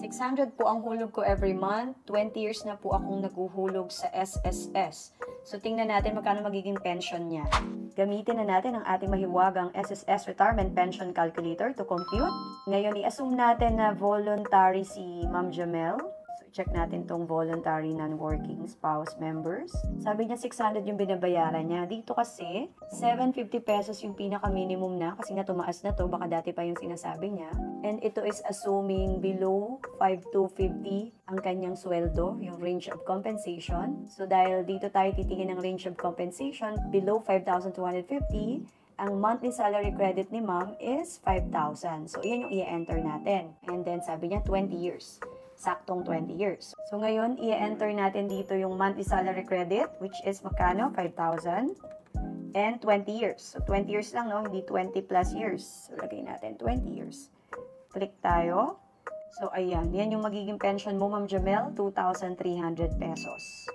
600 po ang hulog ko every month. 20 years na po akong naguhulog sa SSS. So, tingnan natin magkano magiging pension niya. Gamitin na natin ang ating mahiwagang SSS Retirement Pension Calculator to compute. Ngayon, i-assume natin na voluntary si Ma'am Jamel. Check natin tong voluntary non-working spouse members. Sabi niya 600 yung binabayaran niya. Dito kasi 750 pesos yung pinaka-minimum na kasi nga tumaas na to. Baka dati pa yung sinasabi niya. And ito is assuming below 5,250 ang kanyang sweldo, yung range of compensation. So dahil dito tayo titingin ng range of compensation, below 5,250, ang monthly salary credit ni ma'am is 5,000. So yan yung i-enter natin. And then sabi niya 20 years. Saktong 20 years. So ngayon, i-enter natin dito yung monthly salary credit, which is magkano? 5,000. And 20 years. So 20 years lang, no? Hindi 20 plus years. So lagay natin 20 years. Click tayo. So ayan, yan yung magiging pension mo, Ma'am Jamel, 2,300 pesos.